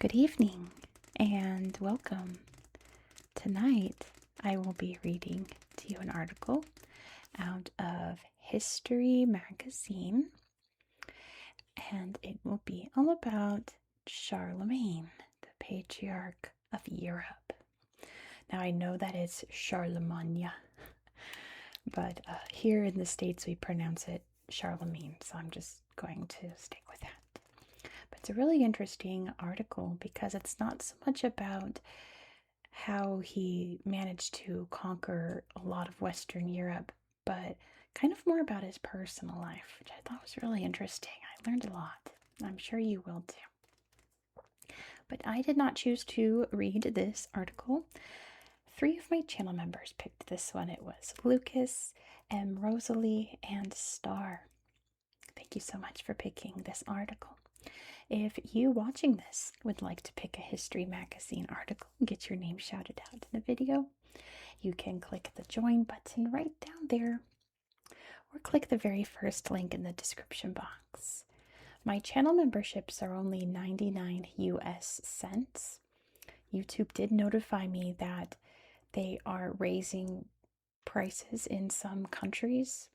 Good evening and welcome. Tonight I will be reading to you an article out of History magazine, and it will be all about Charlemagne, the patriarch of Europe. Now I know that it's Charlemagne, but here in the States we pronounce it Charlemagne, so I'm just going to stick with that. But it's a really interesting article because it's not so much about how he managed to conquer a lot of Western Europe, but kind of more about his personal life, which I thought was really interesting. I learned a lot. I'm sure you will too. But I did not choose to read this article. 3 of my channel members picked this one. It was Lucas, M. Rosalie, and Star. Thank you so much for picking this article. If you watching this would like to pick a history magazine article and get your name shouted out in the video, you can click the join button right down there or click the very first link in the description box. My channel memberships are only 99 US cents. YouTube did notify me that they are raising prices in some countries,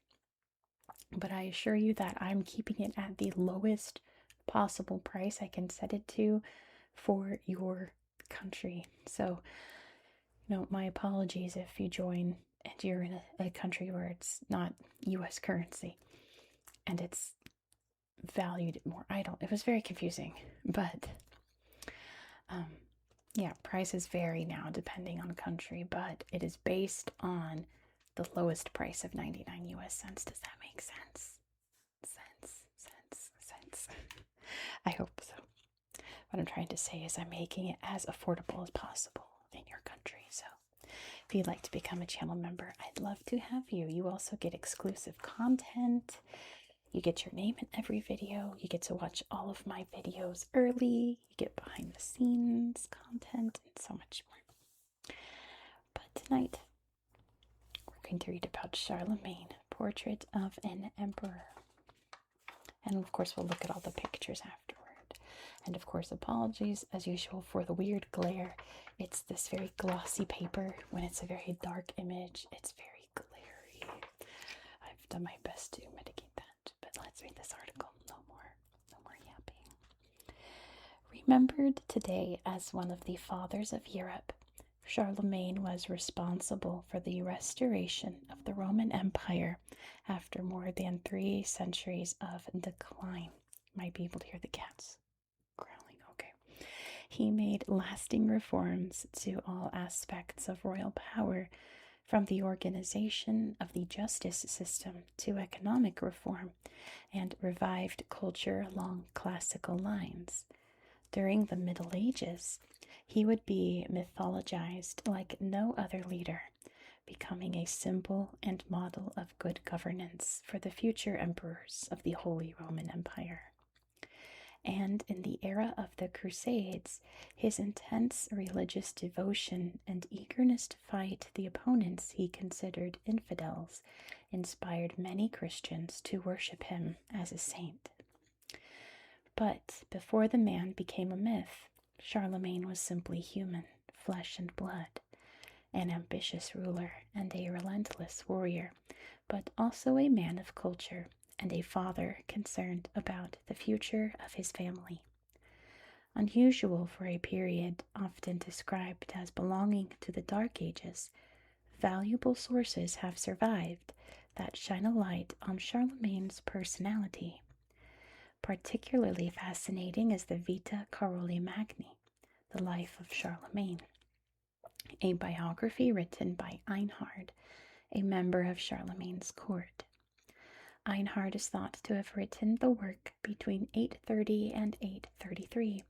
but I assure you that I'm keeping it at the lowest possible price I can set it to for your country. So, my apologies if you join and you're in a country where it's not US currency and it's valued more. It was very confusing, but yeah, prices vary now depending on country, but it is based on the lowest price of 99 US cents. Does that make sense? Sense. I hope so. What I'm trying to say is I'm making it as affordable as possible in your country. So if you'd like to become a channel member, I'd love to have you. You also get exclusive content. You get your name in every video. You get to watch all of my videos early. You get behind the scenes content and so much more. But tonight, we're going to read about Charlemagne, Portrait of an Emperor. And of course, we'll look at all the pictures afterward. And of course, apologies as usual for the weird glare. It's this very glossy paper. When it's a very dark image, it's very glary. I've done my best to mitigate that. But let's read this article. No more yapping. Remembered today as one of the fathers of Europe, Charlemagne was responsible for the restoration of the Roman Empire after more than 3 centuries of decline. Might be able to hear the cats growling. Okay. He made lasting reforms to all aspects of royal power, from the organization of the justice system to economic reform, and revived culture along classical lines. During the Middle Ages, he would be mythologized like no other leader, becoming a symbol and model of good governance for the future emperors of the Holy Roman Empire. And in the era of the Crusades, his intense religious devotion and eagerness to fight the opponents he considered infidels inspired many Christians to worship him as a saint. But before the man became a myth, Charlemagne was simply human, flesh and blood, an ambitious ruler and a relentless warrior, but also a man of culture and a father concerned about the future of his family. Unusual for a period often described as belonging to the Dark Ages, valuable sources have survived that shine a light on Charlemagne's personality. Particularly fascinating is the Vita Caroli Magni, the life of Charlemagne, a biography written by Einhard, a member of Charlemagne's court. Einhard is thought to have written the work between 830 and 833,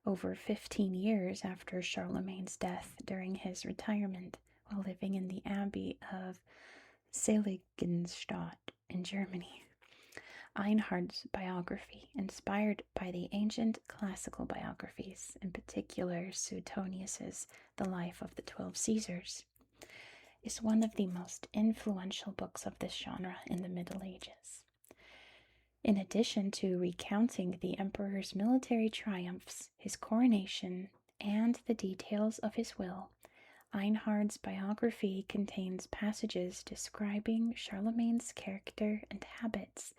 over 15 years after Charlemagne's death during his retirement while living in the Abbey of Seligenstadt in Germany. Einhard's biography, inspired by the ancient classical biographies, in particular Suetonius's The Life of the 12 Caesars, is one of the most influential books of this genre in the Middle Ages. In addition to recounting the emperor's military triumphs, his coronation, and the details of his will, Einhard's biography contains passages describing Charlemagne's character and habits,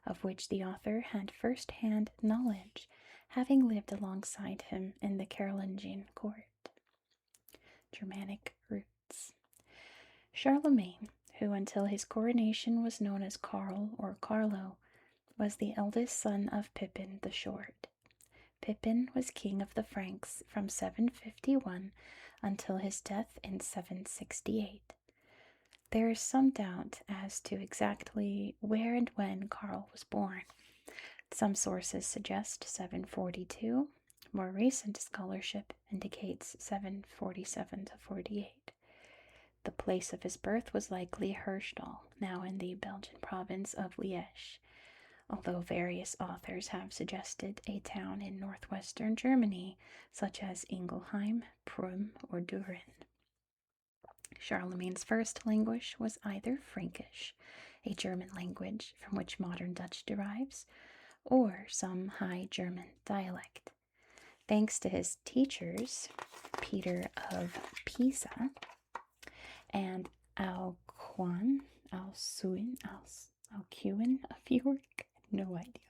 of which the author had first-hand knowledge, having lived alongside him in the Carolingian court. Germanic roots. Charlemagne, who until his coronation was known as Karl or Carlo, was the eldest son of Pippin the Short. Pippin was king of the Franks from 751 until his death in 768. There is some doubt as to exactly where and when Karl was born. Some sources suggest 742. More recent scholarship indicates 747 to 48. The place of his birth was likely Herstal, now in the Belgian province of Liège, although various authors have suggested a town in northwestern Germany, such as Ingelheim, Prüm, or Düren. Charlemagne's first language was either Frankish, a German language from which modern Dutch derives, or some High German dialect. Thanks to his teachers, Peter of Pisa and Alcuin of York, no idea.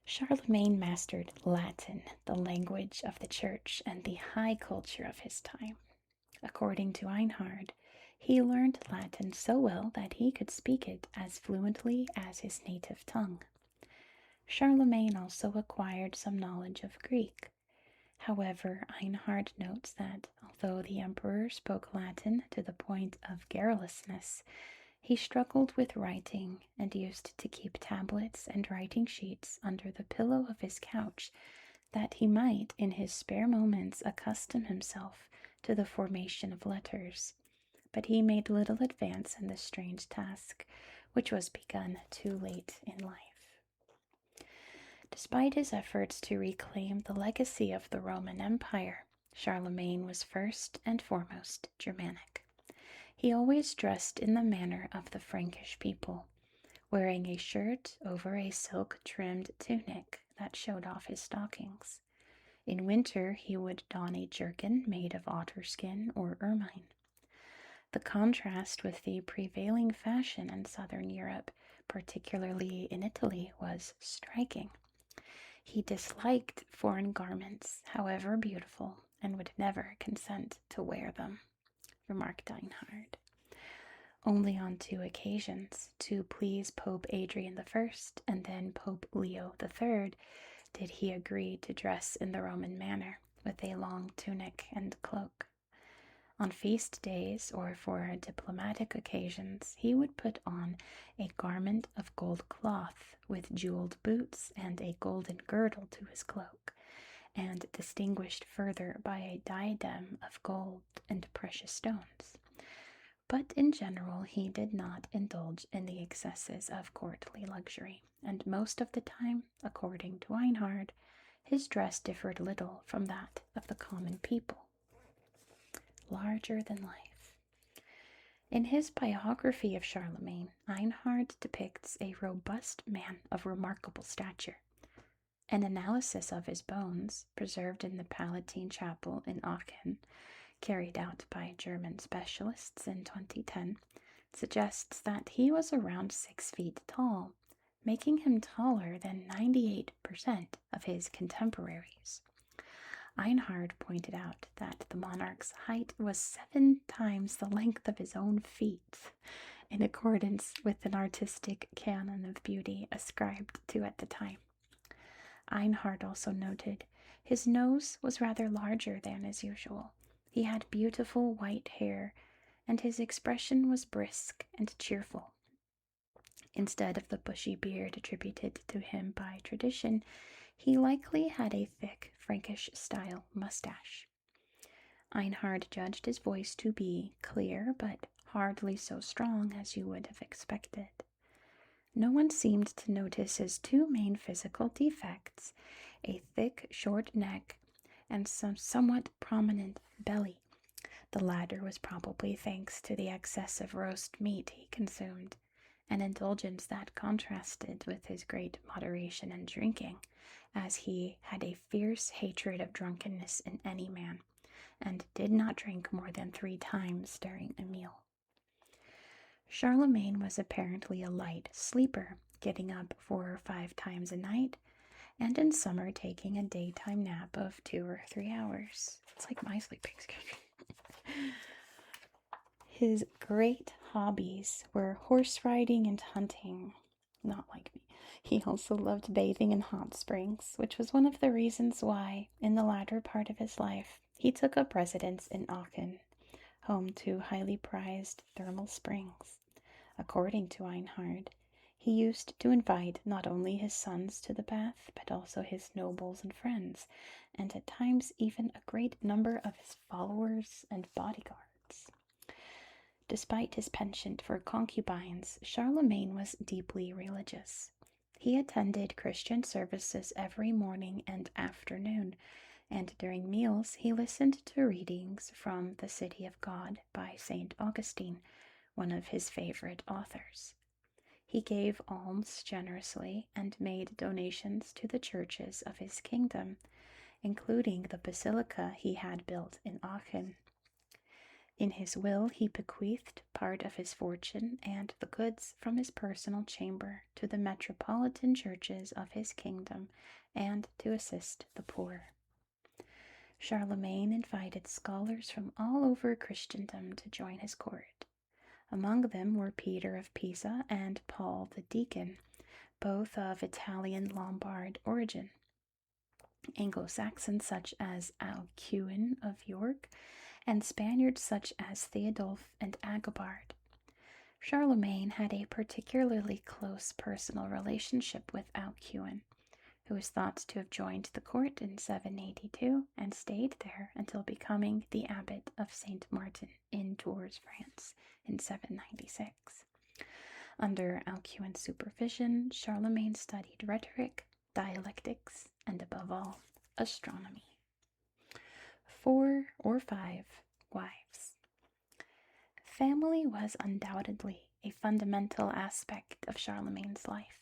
Charlemagne mastered Latin, the language of the church and the high culture of his time. According to Einhard, he learned Latin so well that he could speak it as fluently as his native tongue. Charlemagne also acquired some knowledge of Greek. However, Einhard notes that although the emperor spoke Latin to the point of garrulousness, he struggled with writing and used to keep tablets and writing sheets under the pillow of his couch, that he might, in his spare moments, accustom himself to the formation of letters. But he made little advance in this strange task, which was begun too late in life. Despite his efforts to reclaim the legacy of the Roman Empire, Charlemagne was first and foremost Germanic. He always dressed in the manner of the Frankish people, wearing a shirt over a silk-trimmed tunic that showed off his stockings. In winter, he would don a jerkin made of otter skin or ermine. The contrast with the prevailing fashion in southern Europe, particularly in Italy, was striking. He disliked foreign garments, however beautiful, and would never consent to wear them, remarked Einhard. Only on 2 occasions, to please Pope Adrian I and then Pope Leo III, did he agree to dress in the Roman manner, with a long tunic and cloak. On feast days or for diplomatic occasions, he would put on a garment of gold cloth with jeweled boots and a golden girdle to his cloak, and distinguished further by a diadem of gold and precious stones. But in general, he did not indulge in the excesses of courtly luxury, and most of the time, according to Einhard, his dress differed little from that of the common people. Larger than life. In his biography of Charlemagne, Einhard depicts a robust man of remarkable stature. An analysis of his bones, preserved in the Palatine Chapel in Aachen, carried out by German specialists in 2010, suggests that he was around 6 feet tall, making him taller than 98% of his contemporaries. Einhard pointed out that the monarch's height was 7 times the length of his own feet, in accordance with an artistic canon of beauty ascribed to at the time. Einhard also noted his nose was rather larger than is usual. He had beautiful white hair, and his expression was brisk and cheerful. Instead of the bushy beard attributed to him by tradition, he likely had a thick Frankish-style mustache. Einhard judged his voice to be clear, but hardly so strong as you would have expected. No one seemed to notice his 2 main physical defects, a thick, short neck and some somewhat prominent belly. The latter was probably thanks to the excess of roast meat he consumed, an indulgence that contrasted with his great moderation in drinking, as he had a fierce hatred of drunkenness in any man, and did not drink more than 3 times during a meal. Charlemagne was apparently a light sleeper, getting up 4 or 5 times a night, and in summer taking a daytime nap of 2 or 3 hours. It's like my sleeping schedule. His great hobbies were horse riding and hunting, not like me. He also loved bathing in hot springs, which was one of the reasons why, in the latter part of his life, he took up residence in Aachen, home to highly prized thermal springs. According to Einhard, he used to invite not only his sons to the bath, but also his nobles and friends, and at times even a great number of his followers and bodyguards. Despite his penchant for concubines, Charlemagne was deeply religious. He attended Christian services every morning and afternoon, and during meals he listened to readings from The City of God by St. Augustine, one of his favorite authors. He gave alms generously and made donations to the churches of his kingdom, including the basilica he had built in Aachen. In his will, he bequeathed part of his fortune and the goods from his personal chamber to the metropolitan churches of his kingdom and to assist the poor. Charlemagne invited scholars from all over Christendom to join his court. Among them were Peter of Pisa and Paul the Deacon, both of Italian Lombard origin. Anglo-Saxons such as Alcuin of York, and Spaniards such as Theodulf and Agobard. Charlemagne had a particularly close personal relationship with Alcuin, who is thought to have joined the court in 782 and stayed there until becoming the abbot of Saint Martin in Tours, France, in 796. Under Alcuin's supervision, Charlemagne studied rhetoric, dialectics, and above all, astronomy. 4 or 5 wives. Family was undoubtedly a fundamental aspect of Charlemagne's life.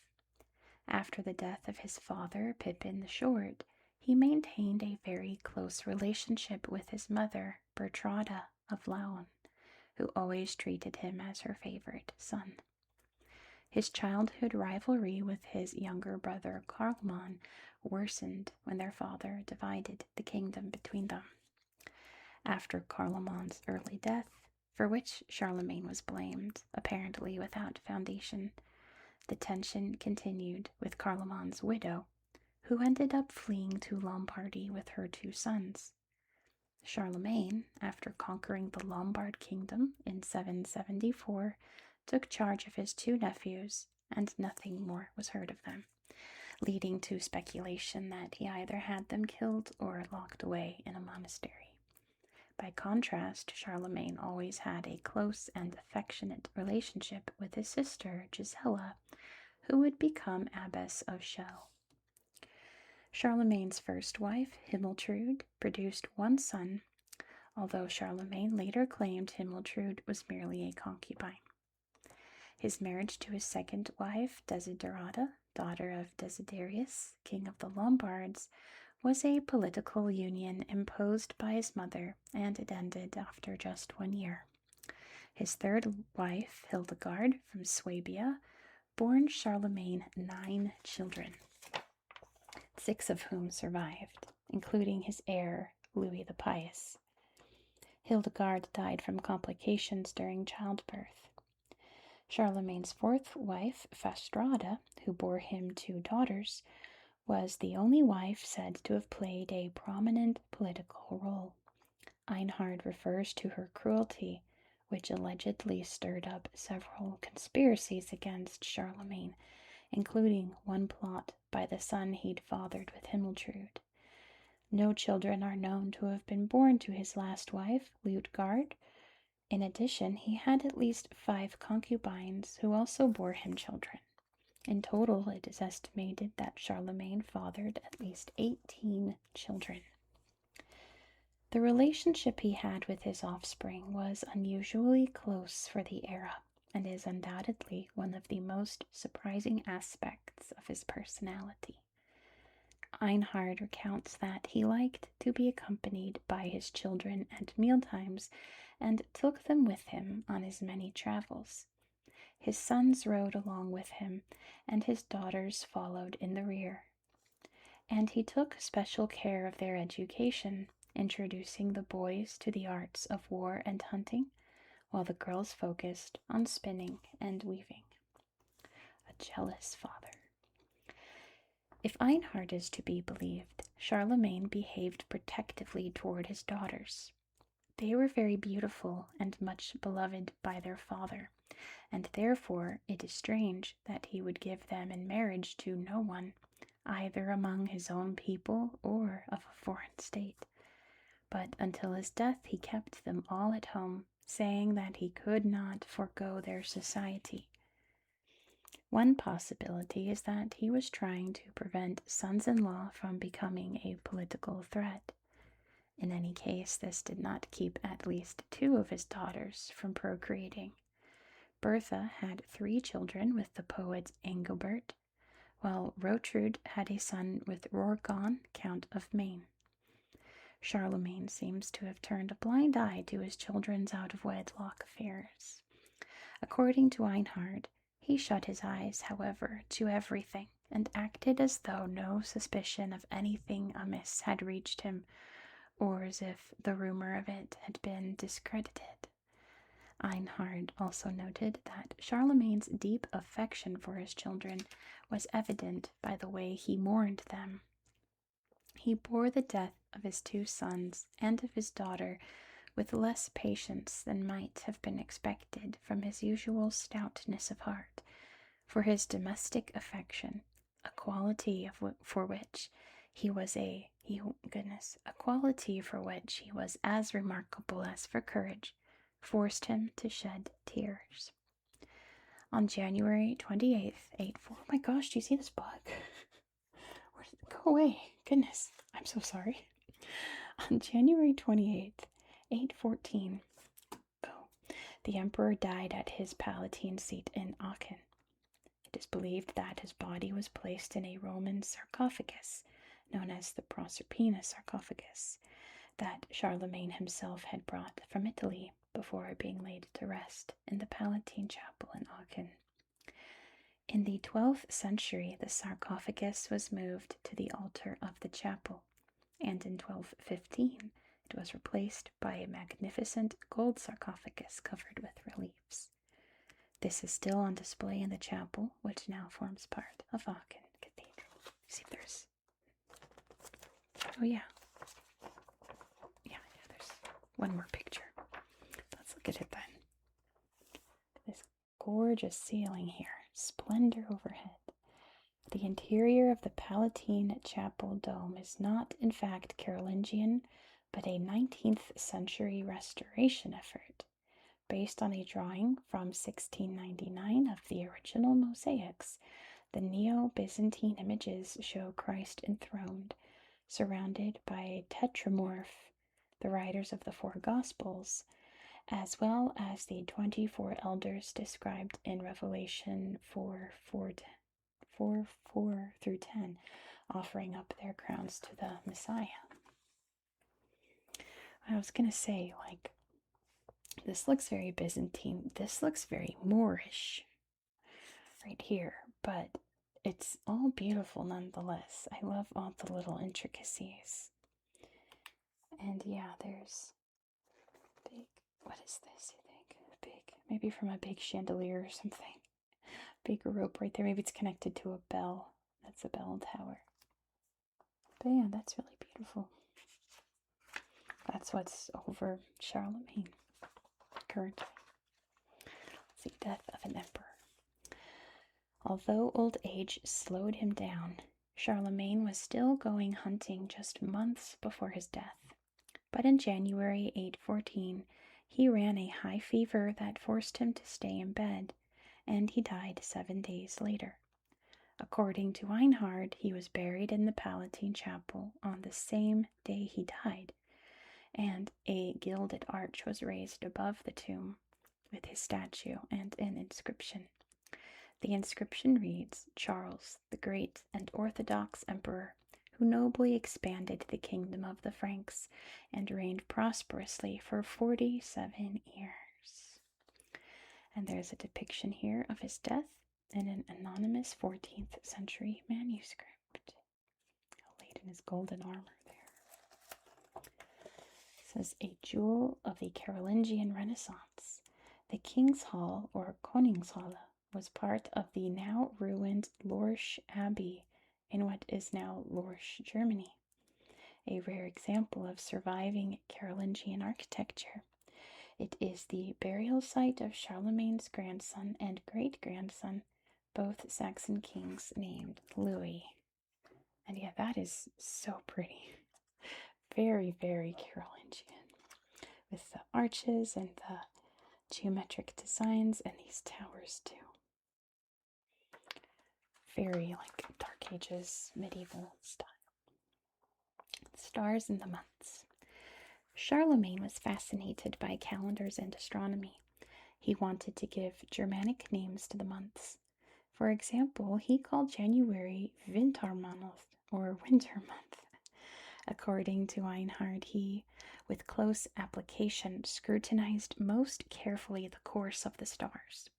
After the death of his father, Pippin the Short, he maintained a very close relationship with his mother, Bertrada of Laon, who always treated him as her favorite son. His childhood rivalry with his younger brother Carloman worsened when their father divided the kingdom between them. After Carloman's early death, for which Charlemagne was blamed, apparently without foundation, the tension continued with Carloman's widow, who ended up fleeing to Lombardy with her 2 sons. Charlemagne, after conquering the Lombard kingdom in 774, took charge of his 2 nephews, and nothing more was heard of them, leading to speculation that he either had them killed or locked away in a monastery. By contrast, Charlemagne always had a close and affectionate relationship with his sister Gisela, who would become abbess of Chelles. Charlemagne's first wife, Himiltrude, produced 1 son, although Charlemagne later claimed Himiltrude was merely a concubine. His marriage to his second wife, Desiderata, daughter of Desiderius, king of the Lombards, was a political union imposed by his mother, and it ended after just 1 year. His third wife, Hildegard from Swabia, bore Charlemagne 9 children, 6 of whom survived, including his heir, Louis the Pious. Hildegard died from complications during childbirth. Charlemagne's 4th wife, Fastrada, who bore him 2 daughters, was the only wife said to have played a prominent political role. Einhard refers to her cruelty, which allegedly stirred up several conspiracies against Charlemagne, including one plot by the son he'd fathered with Himiltrude. No children are known to have been born to his last wife, Liutgard. In addition, he had at least 5 concubines who also bore him children. In total, it is estimated that Charlemagne fathered at least 18 children. The relationship he had with his offspring was unusually close for the era. and is undoubtedly one of the most surprising aspects of his personality. Einhard recounts that he liked to be accompanied by his children at mealtimes and took them with him on his many travels. His sons rode along with him, and his daughters followed in the rear. And he took special care of their education, introducing the boys to the arts of war and hunting, while the girls focused on spinning and weaving. A jealous father. If Einhard is to be believed, Charlemagne behaved protectively toward his daughters. They were very beautiful and much beloved by their father, and therefore it is strange that he would give them in marriage to no one, either among his own people or of a foreign state. But until his death he kept them all at home, saying that he could not forego their society. One possibility is that he was trying to prevent sons-in-law from becoming a political threat. In any case, this did not keep at least 2 of his daughters from procreating. Bertha had 3 children with the poet Engelbert, while Rotrud had a son with Rorgon, Count of Maine. Charlemagne seems to have turned a blind eye to his children's out-of-wedlock affairs. According to Einhard, he shut his eyes, however, to everything, and acted as though no suspicion of anything amiss had reached him, or as if the rumor of it had been discredited. Einhard also noted that Charlemagne's deep affection for his children was evident by the way he mourned them. He bore the death of his 2 sons and of his daughter with less patience than might have been expected from his usual stoutness of heart, for his domestic affection, a quality for which he was as remarkable as for courage, forced him to shed tears. On January 28th, oh my gosh, do you see this bug? Where did it go away? Goodness, I'm so sorry. On January 28th, 814, the emperor died at his Palatine seat in Aachen. It is believed that his body was placed in a Roman sarcophagus, known as the Proserpina sarcophagus, that Charlemagne himself had brought from Italy before being laid to rest in the Palatine chapel in Aachen. In the 12th century, the sarcophagus was moved to the altar of the chapel, and in 1215 it was replaced by a magnificent gold sarcophagus covered with reliefs. This is still on display in the chapel, which now forms part of Aachen Cathedral. See if there's... Oh yeah. Yeah, there's one more picture. Let's look at it then. This gorgeous ceiling here. Splendor overhead. The interior of the Palatine Chapel dome is not, in fact, Carolingian, but a 19th century restoration effort, based on a drawing from 1699 of the original mosaics. The Neo-Byzantine images show Christ enthroned, surrounded by a tetramorph, the writers of the 4 Gospels, as well as the 24 elders described in Revelation 4:4-10, offering up their crowns to the Messiah. I was going to say, this looks very Byzantine. This looks very Moorish right here, but it's all beautiful nonetheless. I love all the little intricacies. And yeah, there's big, what is this, you think? Big, maybe from a big chandelier or something. Big rope right there. Maybe it's connected to a bell. That's a bell tower. But yeah, that's really beautiful. That's what's over Charlemagne currently. Let's see, death of an emperor. Although old age slowed him down, Charlemagne was still going hunting just months before his death. But in January 814, he ran a high fever that forced him to stay in bed, and he died 7 days later. According to Einhard, he was buried in the Palatine Chapel on the same day he died, and a gilded arch was raised above the tomb, with his statue and an inscription. The inscription reads, "Charles, the great and orthodox emperor, who nobly expanded the kingdom of the Franks and reigned prosperously for 47 years. And there's a depiction here of his death in an anonymous 14th century manuscript. Laid in his golden armor there. It says, "A jewel of the Carolingian Renaissance. The King's Hall, or Koningshalle, was part of the now ruined Lorsch Abbey in what is now Lorsch, Germany. A rare example of surviving Carolingian architecture. It is the burial site of Charlemagne's grandson and great-grandson, both Saxon kings named Louis." And yeah, that is so pretty. Very, very Carolingian. With the arches and the geometric designs and these towers too. Very like Dark Ages medieval style. Stars and the months. Charlemagne was fascinated by calendars and astronomy. He wanted to give Germanic names to the months. For example, he called January Wintermonat, or winter month. According to Einhard, he, with close application, scrutinized most carefully the course of the stars.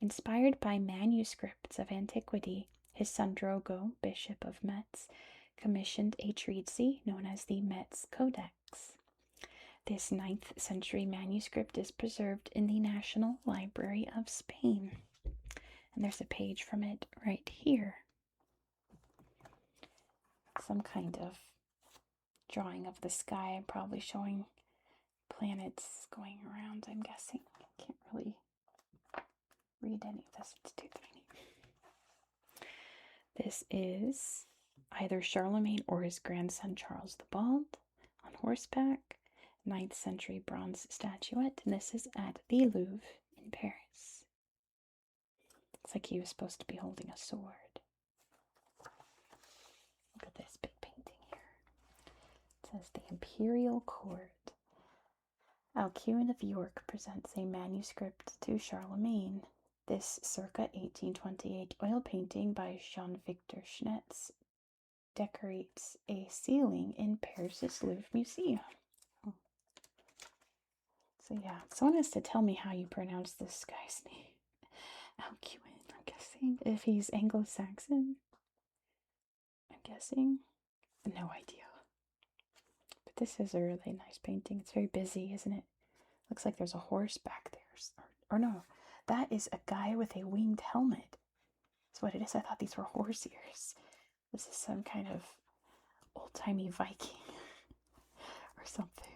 Inspired by manuscripts of antiquity, his son Drogo, Bishop of Metz, commissioned a treatise known as the Metz Codex. This 9th century manuscript is preserved in the National Library of Spain. And there's a page from it right here. Some kind of drawing of the sky, probably showing planets going around, I'm guessing. I can't really read any of this, it's too tiny. This is either Charlemagne or his grandson Charles the Bald on horseback, 9th century bronze statuette, and this is at the Louvre in Paris. Looks like he was supposed to be holding a sword. Look at this big painting here. It says the Imperial Court. Alcuin of York presents a manuscript to Charlemagne. This circa 1828 oil painting by Jean-Victor Schnetz decorates a ceiling in Paris's Louvre Museum. Oh. So yeah, someone has to tell me how you pronounce this guy's name. Alcuin, I'm guessing. If he's Anglo-Saxon, I'm guessing. No idea. But this is a really nice painting. It's very busy, isn't it? Looks like there's a horse back there. Or no, that is a guy with a winged helmet. That's what it is. I thought these were horse ears. This is some kind of old-timey Viking or something.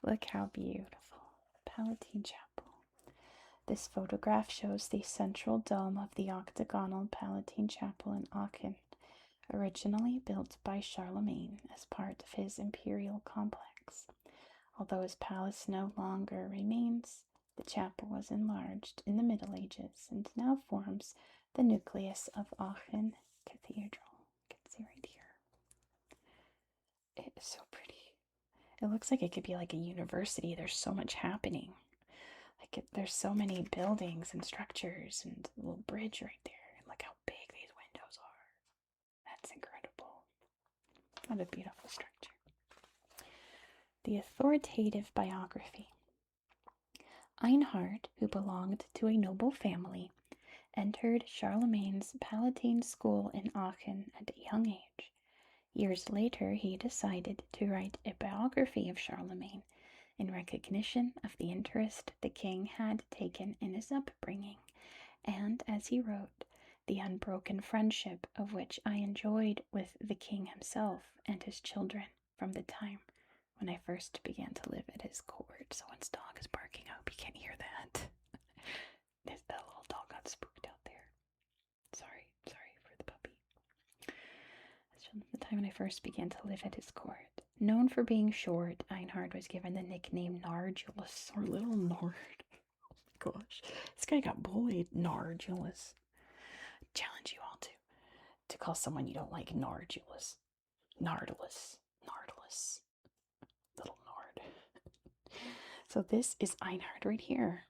Look how beautiful. Palatine Chapel. This photograph shows the central dome of the octagonal Palatine Chapel in Aachen, originally built by Charlemagne as part of his imperial complex. Although his palace no longer remains, the chapel was enlarged in the Middle Ages and now forms the nucleus of Aachen Cathedral. You can see right here. It is so pretty. It looks like it could be like a university. There's so much happening. There's so many buildings and structures and a little bridge right there. And look how big these windows are. That's incredible. What a beautiful structure. The authoritative biography. Einhard, who belonged to a noble family, entered Charlemagne's Palatine School in Aachen at a young age. Years later, he decided to write a biography of Charlemagne in recognition of the interest the king had taken in his upbringing, and, as he wrote, the unbroken friendship of which I enjoyed with the king himself and his children from the time when I first began to live at his court. Someone's dog is barking. I hope you can't hear that. That little dog got spooked out there. Sorry for the puppy. The time when I first began to live at his court. Known for being short, Einhard was given the nickname Nardulus, or Little Nard. Oh my gosh, this guy got bullied. Nardulus. Challenge you all to call someone you don't like Nardulus. Nardulus. Little Nard. So this is Einhard right here.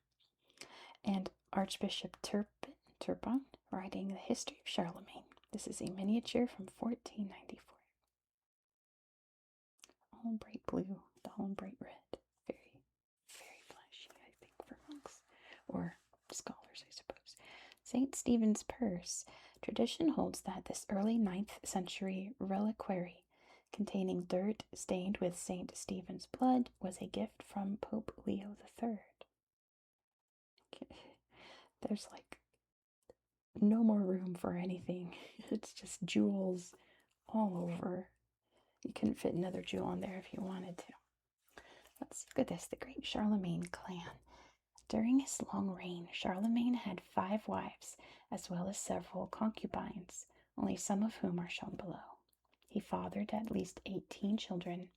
And Archbishop Turpin writing the history of Charlemagne. This is a miniature from 1494. All bright blue, all bright red. Very, very flashy, I think, for monks. Or scholars, I suppose. St. Stephen's Purse. Tradition holds that this early 9th century reliquary containing dirt stained with St. Stephen's blood was a gift from Pope Leo III. There's like no more room for anything. It's just jewels all over. You couldn't fit another jewel on there if you wanted to. Let's look at this. The Great Charlemagne clan. During his long reign, Charlemagne had 5 wives, as well as several concubines, only some of whom are shown below. He fathered at least 18 children.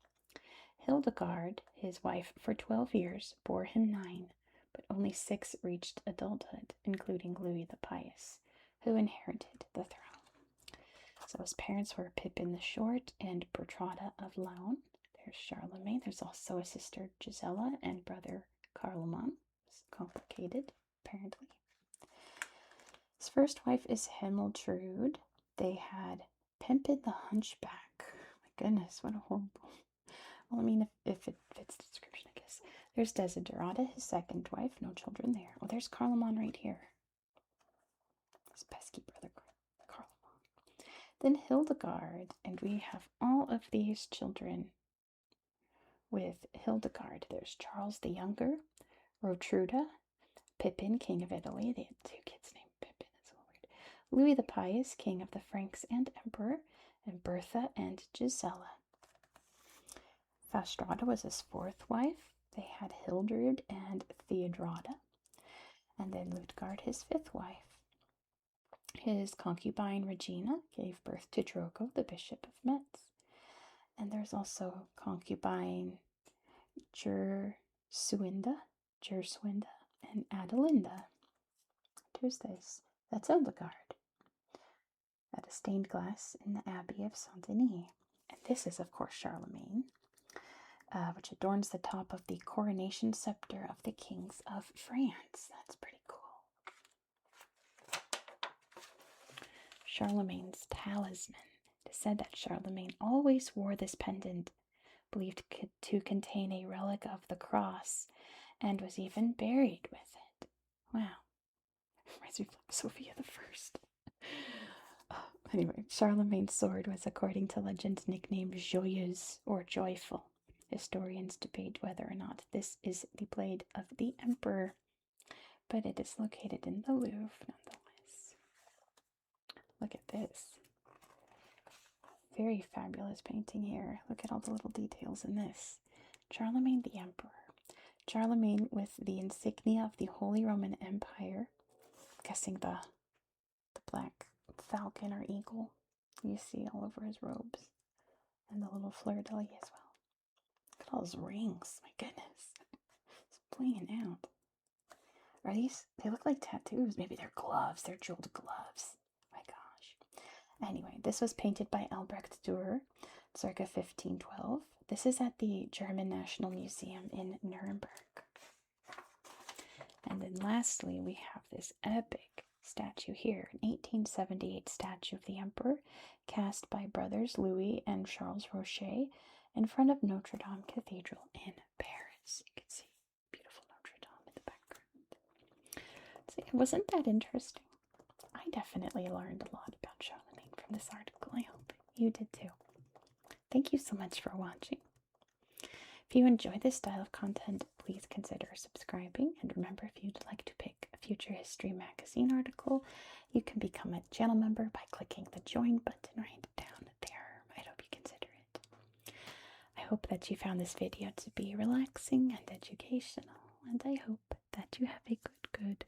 Hildegard, his wife for 12 years, bore him 9, but only 6 reached adulthood, including Louis the Pious, who inherited the throne. So his parents were Pippin the Short and Bertrada of Laon. There's Charlemagne. There's also a sister Gisela and brother Carloman. It's complicated, apparently. His first wife is Himiltrude. They had Pippin the Hunchback. My goodness, what a horrible... Well, I mean, if it fits the description, I guess. There's Desiderata, his second wife. No children there. Oh, there's Carloman right here. His pesky brother Carloman. Then Hildegard, and we have all of these children with Hildegard. There's Charles the Younger, Rotruda, Pippin, king of Italy. They had 2 kids named Pippin. It's a little weird. Louis the Pious, king of the Franks and emperor, and Bertha and Gisela. Fastrada was his 4th wife. They had Hildred and Theodrada. And then Luitgard, his 5th wife. His concubine Regina gave birth to Drogo, the Bishop of Metz. And there's also concubine Gerswinda, and Adelinda. Who's this? That's Hildegard. At a stained glass in the Abbey of Saint-Denis. And this is, of course, Charlemagne, which adorns the top of the coronation scepter of the kings of France. That's pretty cool. Charlemagne's talisman. It is said that Charlemagne always wore this pendant, believed to contain a relic of the cross, and was even buried with it. Wow. Reminds me of like Sophia the First. Anyway, Charlemagne's sword was, according to legend, nicknamed Joyeuse, or Joyful. Historians debate whether or not this is the blade of the emperor, but it is located in the Louvre nonetheless. Look at this. Very fabulous painting here. Look at all the little details in this. Charlemagne the Emperor. Charlemagne with the insignia of the Holy Roman Empire. I'm guessing the black falcon or eagle you see all over his robes. And the little fleur-de-lis as well. Look at all those rings. My goodness. It's blinging out. Are these... They look like tattoos. Maybe they're gloves. They're jeweled gloves. My gosh. Anyway, this was painted by Albrecht Dürer, circa 1512. This is at the German National Museum in Nuremberg. And then lastly, we have this epic statue here, an 1878 statue of the Emperor, cast by brothers Louis and Charles Rocher in front of Notre Dame Cathedral in Paris. You can see beautiful Notre Dame in the background. So, wasn't that interesting? I definitely learned a lot about Charlemagne from this article. I hope you did too. Thank you so much for watching. If you enjoy this style of content, please consider subscribing. And remember, if you'd like to pick a future history magazine article, you can become a channel member by clicking the join button right down there. I hope you consider it. I hope that you found this video to be relaxing and educational, and I hope that you have a good